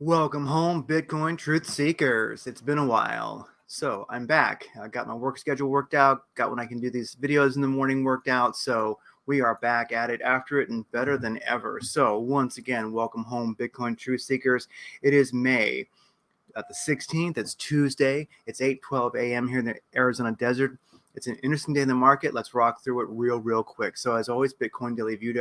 Welcome home, Bitcoin truth seekers. It's been a while. So I'm back. I got my work schedule worked out, got when I can do these videos in the morning worked out. So we are back at it after it and better than ever. So once again, welcome home, Bitcoin truth seekers. It is May the 16th. It's Tuesday. It's 8:12 a.m. here in the Arizona desert. It's an interesting day in the market. Let's rock through it real quick. So as always, Bitcoin Daily View.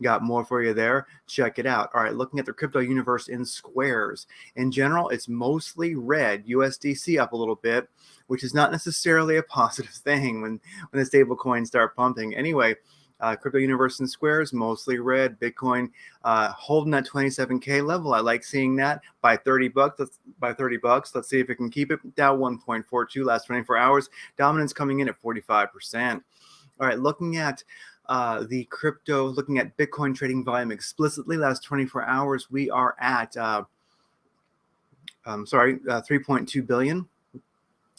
Got more for you there. Check it out. All right, looking at the crypto universe in squares. In general, it's mostly red. USDC up a little bit, which is not necessarily a positive thing when the stable coins start pumping. Anyway, crypto universe in squares, mostly red. Bitcoin holding that 27K level. I like seeing that by 30 bucks. Let's see if it can keep it. Dow 1.42 last 24 hours. Dominance coming in at 45%. All right, looking at looking at Bitcoin trading volume explicitly, last 24 hours, we are at 3.2 billion.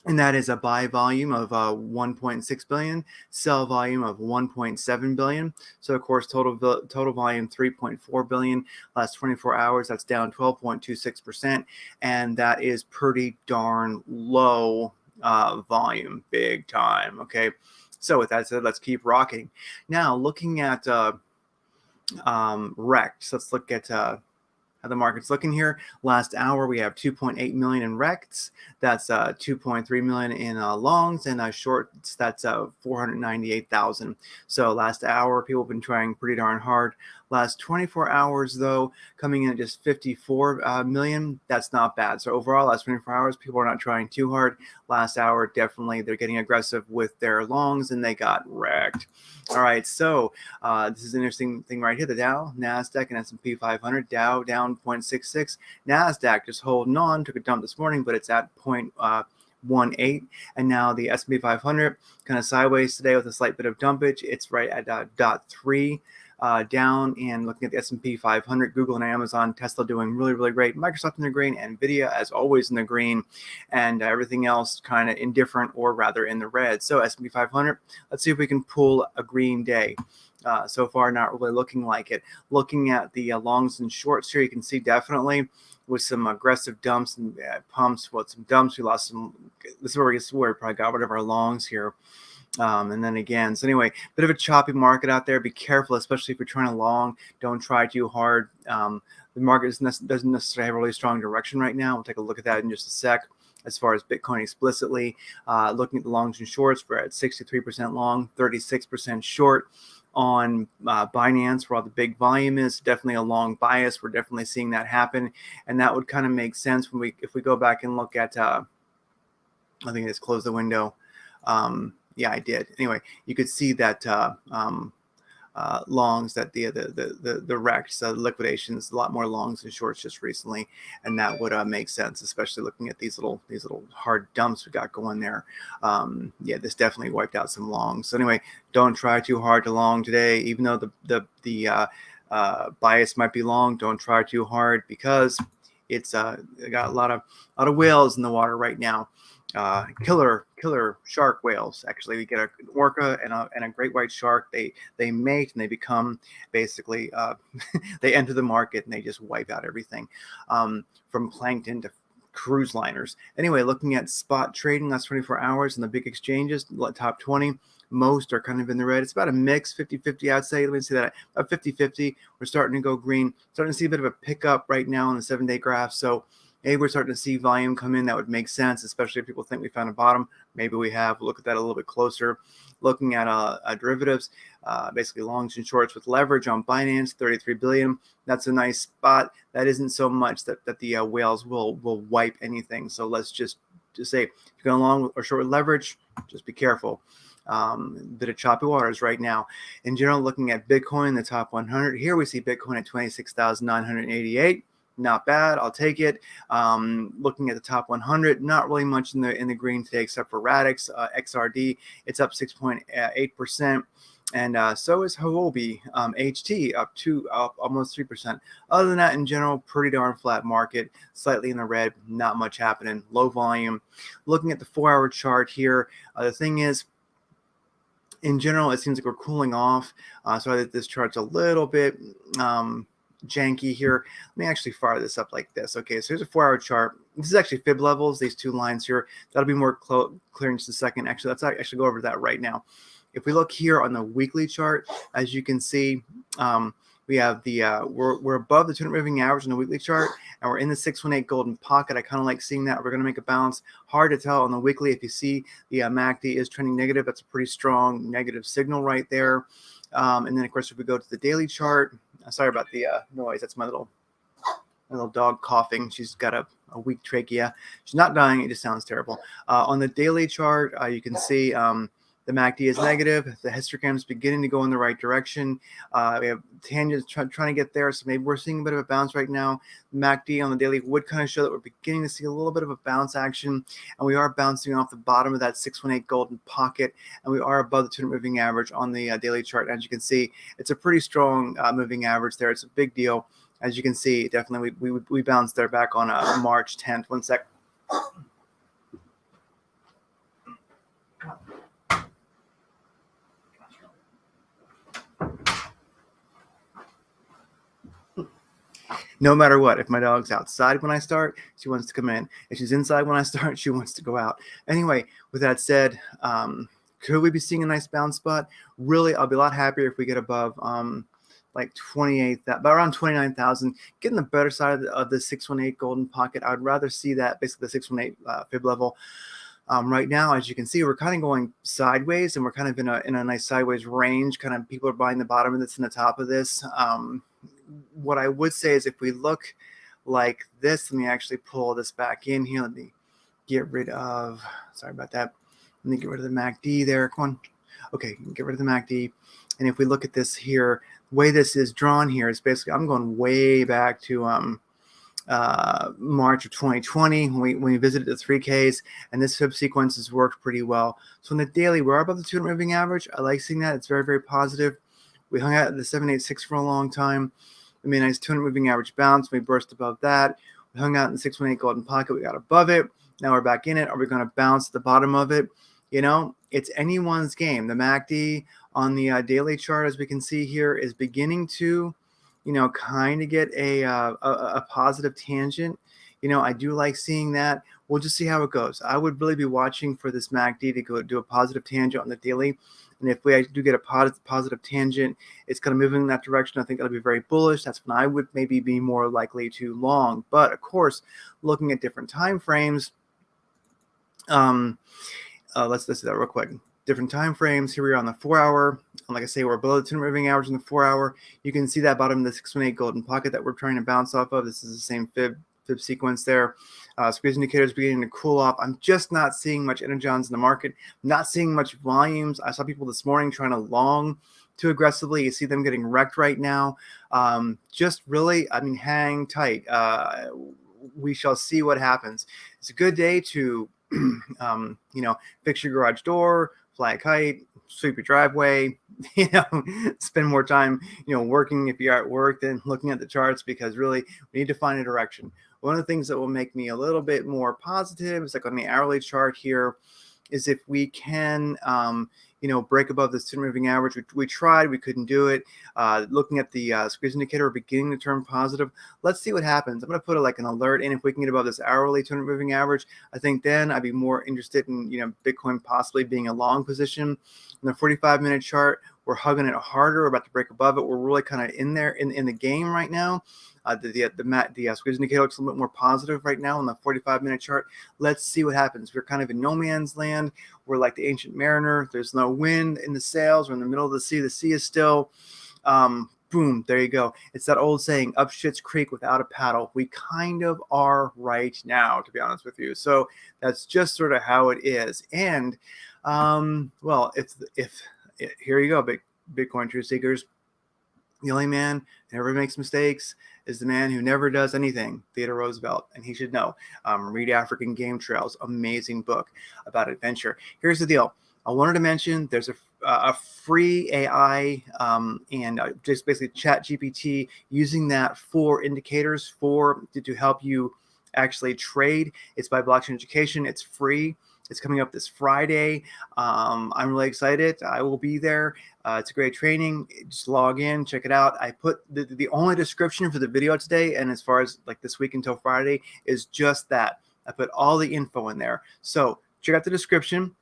And that is a buy volume of 1.6 billion, sell volume of 1.7 billion. So of course, total volume 3.4 billion. Last 24 hours, that's down 12.26%, and that is pretty darn low volume, big time. Okay. So with that said, let's keep rocking. Now, looking at RECs, let's look at how the market's looking here. Last hour, we have 2.8 million in RECs. That's 2.3 million in longs, and shorts, that's 498,000. So last hour, people have been trying pretty darn hard. Last 24 hours, though, coming in at just 54 million. That's not bad. So overall, last 24 hours, people are not trying too hard. Last hour, definitely, they're getting aggressive with their longs, and they got wrecked. All right, so this is an interesting thing right here. The Dow, NASDAQ, and S&P 500. Dow down 0.66. NASDAQ just holding on. Took a dump this morning, but it's at 0.18. And now the S&P 500 kind of sideways today with a slight bit of dumpage. It's right at 0.3. Down. And looking at the S&P 500, Google and Amazon, Tesla doing really great. Microsoft in the green, Nvidia as always in the green, and everything else kind of indifferent or rather in the red. So S&P 500, let's see if we can pull a green day. So far, not really looking like it. Looking at the longs and shorts here, you can see definitely with some aggressive dumps and pumps. Some dumps. We lost some. This is where we probably got rid of our longs here. And then again, so anyway, bit of a choppy market out there. Be careful, especially if you're trying to long. Don't try too hard. The market doesn't necessarily have a really strong direction right now. We'll take a look at that in just a sec. As far as Bitcoin explicitly, looking at the longs and shorts, we're at 63% long, 36% short. On Binance, where all the big volume is, definitely a long bias. We're definitely seeing that happen, and that would kind of make sense when if we go back and look at. I think I just closed the window. Yeah, I did. Anyway, you could see that longs, that the RECs, liquidations, a lot more longs and shorts just recently, and that would make sense, especially looking at these little hard dumps we got going there. Yeah, this definitely wiped out some longs. So anyway, don't try too hard to long today, even though the bias might be long. Don't try too hard because it's got a lot of whales in the water right now. Killer shark whales. Actually, we get an orca and a great white shark. They mate and they become basically they enter the market and they just wipe out everything, from plankton to cruise liners. Anyway, looking at spot trading last 24 hours and the big exchanges, top 20, most are kind of in the red. It's about a mix, 50-50, I'd say. Let me see that, about 50-50. We're starting to go green, starting to see a bit of a pickup right now on the 7-day graph. So we're starting to see volume come in. That would make sense, especially if people think we found a bottom. Maybe we have. We'll look at that a little bit closer. Looking at derivatives, basically longs and shorts with leverage on Binance, 33 billion. That's a nice spot. That isn't so much that the whales will wipe anything. So let's just say if you're going long or short with leverage, just be careful. Bit of choppy waters right now. In general, looking at Bitcoin, the top 100. Here we see Bitcoin at 26,988. Not bad. I'll take it. Looking at the top 100, not really much in the green today except for Radix, XRD. It's up 6.8%, and so is Huobi, HT, up almost 3%. Other than that, in general, pretty darn flat market. Slightly in the red. Not much happening. Low volume. Looking at the 4-hour chart here, the thing is, in general, it seems like we're cooling off. So I think this chart's a little bit janky here. Let me actually fire this up like this. Okay, so here's a 4-hour chart. This is actually fib levels, these 2 lines here. That'll be more clear in just a second. Actually, let's actually go over that right now. If we look here on the weekly chart, as you can see, we have the we're above the 200 moving average on the weekly chart, and we're in the 618 golden pocket. I kind of like seeing that. We're going to make a bounce. Hard to tell on the weekly. If you see the MACD is trending negative, that's a pretty strong negative signal right there. And then, of course, if we go to the daily chart, sorry about the noise. That's my little dog coughing. She's got a weak trachea. She's not dying. It just sounds terrible. On the daily chart, you can see the MACD is negative. The histogram is beginning to go in the right direction. We have tangents trying to get there, so maybe we're seeing a bit of a bounce right now. The MACD on the daily would kind of show that we're beginning to see a little bit of a bounce action, and we are bouncing off the bottom of that 618 golden pocket, and we are above the 200 moving average on the daily chart. As you can see, it's a pretty strong moving average there. It's a big deal. As you can see, definitely we bounced there back on March 10th. One sec. No matter what, if my dog's outside when I start, she wants to come in. If she's inside when I start, she wants to go out. Anyway, with that said, could we be seeing a nice bounce spot? Really, I'll be a lot happier if we get above like 28, about around 29,000, getting the better side of the 618 golden pocket. I would rather see that, basically the 618 fib level. Right now, as you can see, we're kind of going sideways, and we're kind of in a nice sideways range. Kind of people are buying the bottom of this and the top of this. What I would say is if we look like this, let me actually pull this back in here. Let me get rid of, sorry about that. Let me get rid of the MACD there. Come on. Okay, get rid of the MACD. And if we look at this here, the way this is drawn here is basically, I'm going way back to March of 2020 when we visited the 3Ks, and this fib sequence has worked pretty well. So in the daily, we're above the 200 moving average. I like seeing that. It's very, very positive. We hung out at the 786 for a long time. We made a nice 200 moving average bounce. We burst above that. We hung out in the 618 golden pocket. We got above it. Now we're back in it. Are we going to bounce at the bottom of it? You know, it's anyone's game. The MACD on the daily chart, as we can see here, is beginning to, you know, kind of get a positive tangent. You know, I do like seeing that. We'll just see how it goes. I would really be watching for this MACD to go do a positive tangent on the daily. And if we do get a positive tangent, it's going to move in that direction. I think that'll be very bullish. That's when I would maybe be more likely to long. But of course, looking at different time frames, let's do that real quick. Different time frames. Here we are on the 4-hour. Like I say, we're below the 200 moving average in the 4-hour. You can see that bottom of the 618 golden pocket that we're trying to bounce off of. This is the same fib sequence there. Squeeze indicators beginning to cool off. I'm just not seeing much energons in the market. I'm not seeing much volumes. I saw people this morning trying to long too aggressively. You see them getting wrecked right now. Just really, I mean, hang tight. We shall see what happens. It's a good day to, you know, fix your garage door, fly a kite, sweep your driveway, you know, spend more time, you know, working if you're at work than looking at the charts, because really we need to find a direction. One of the things that will make me a little bit more positive is like on the hourly chart here is if we can, you know, break above this 200 moving average. We tried, we couldn't do it. Looking at the squeeze indicator, we're beginning to turn positive. Let's see what happens. I'm going to put like an alert in if we can get above this hourly 200 moving average. I think then I'd be more interested in, you know, Bitcoin possibly being a long position. In the 45-minute chart, we're hugging it harder. We're about to break above it. We're really kind of in there in the game right now. The squeeze indicator looks a little bit more positive right now on the 45-minute chart. Let's see what happens. We're kind of in no man's land. We're like the ancient mariner. There's no wind in the sails. We're in the middle of the sea. The sea is still. Boom, there you go. It's that old saying, up Schitt's Creek without a paddle. We kind of are right now, to be honest with you. So that's just sort of how it is. And, well, if here you go, Bitcoin truth seekers. The only man who never makes mistakes is the man who never does anything, Theodore Roosevelt, and he should know. Read African Game Trails, amazing book about adventure. Here's the deal. I wanted to mention there's a free AI and just basically ChatGPT, using that for indicators to help you actually trade. It's by Blockchain Education. It's free. It's coming up this Friday. I'm really excited. I will be there. It's a great training. Just log in, check it out. I put the only description for the video today, and as far as like this week until Friday, is just that. I put all the info in there. So check out the description.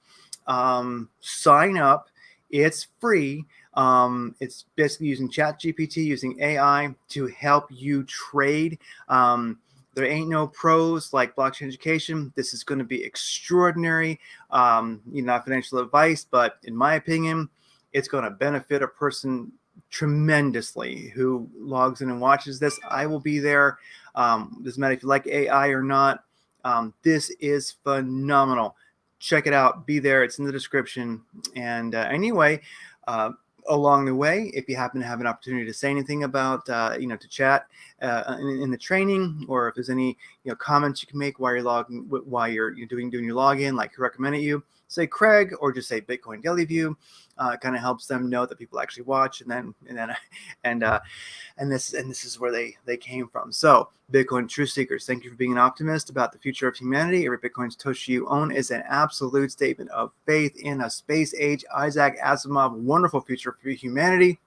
Sign up. It's free. It's basically using ChatGPT, using AI to help you trade. There ain't no pros like blockchain education. This is going to be extraordinary. Not financial advice, but in my opinion, it's going to benefit a person tremendously who logs in and watches this. I will be there. Doesn't matter if you like AI or not. This is phenomenal. Check it out. Be there. It's in the description. And anyway, along the way, if you happen to have an opportunity to say anything about, to chat in the training, or if there's any, comments you can make while you're doing your login, like who recommended you, say Craig, or just say Bitcoin Daily View. It kind of helps them know that people actually watch, and this is where they came from. So, Bitcoin Truth Seekers, thank you for being an optimist about the future of humanity. Every Bitcoin Satoshi you own is an absolute statement of faith in a space age Isaac Asimov wonderful future for humanity.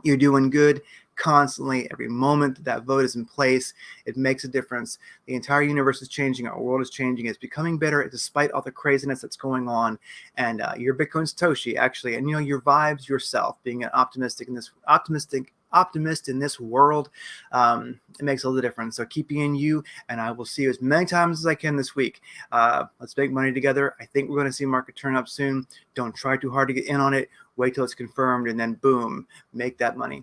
You're doing good constantly. Every moment that vote is in place, it makes a difference. The entire universe is changing. Our world is changing. It's becoming better despite all the craziness that's going on. And you're Bitcoin Satoshi, actually, and your vibes yourself, being an optimist in this world, it makes all the difference. So keep being you, and I will see you as many times as I can this week. Let's make money together. I think we're going to see market turn up soon. Don't try too hard to get in on it. Wait till it's confirmed, and then boom, make that money.